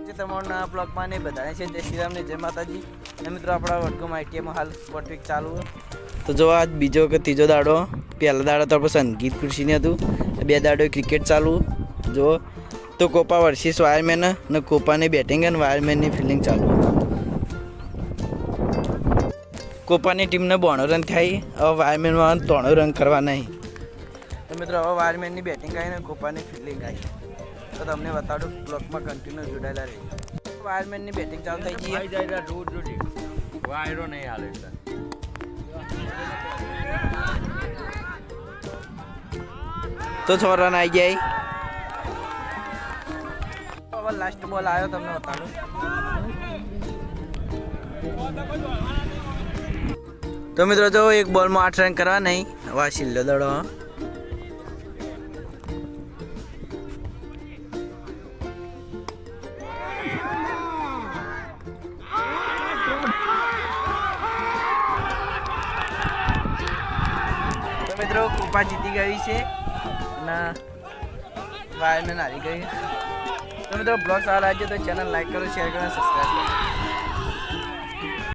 છે તમારા બ્લોગમાં ને બધાને છે જય શ્રી રામ ને જય માતાજી. અને મિત્રો આપણા વડગામ આઈટીઆઈમાં હાલ સ્પોર્ટ વીક ચાલુ તો જો આજ બીજો કે ત્રીજો દાડો. પહેલા દાડો તો આપણે સંગીત ખુરશીને હતું, 2 દાડો ક્રિકેટ ચાલુ. જો તો કોપા વર્સિસ વાયરમેન ને કોપાની બેટિંગ અને વાયરમેનની ફિલ્ડિંગ ચાલુ. કોપાની ટીમને 92 રન થાય, હવે વાયરમેનમાં 93 રન કરવા નહીં. તો મિત્રો હવે વાયરમેનની બેટિંગ આવી ને કોપાની ફિલ્ડિંગ આવી તો તમને બતાડું. બ્લોકમાં કન્ટિન્યુ જોડાયેલા રહે. વાયરમેનની બેટિંગ ચાલુ થઈ ગઈ. વાયરો નહીં હાલે તો 6 રન આવી જાય. હવે લાસ્ટ બોલ આવ્યો તમને બતાડું. તો મિત્રો જો એક બોલમાં 8 રન કરવા નહીં. હવે છેલ્લો દડો. તો મિત્રો કોપા જીતી ગઈ છે અને વાયરમેન હારી ગઈ. તો મિત્રો બ્લોગ સારા લાગે તો ચેનલ લાઈક કરો, શેર કરો, સબસ્ક્રાઈબ કરો.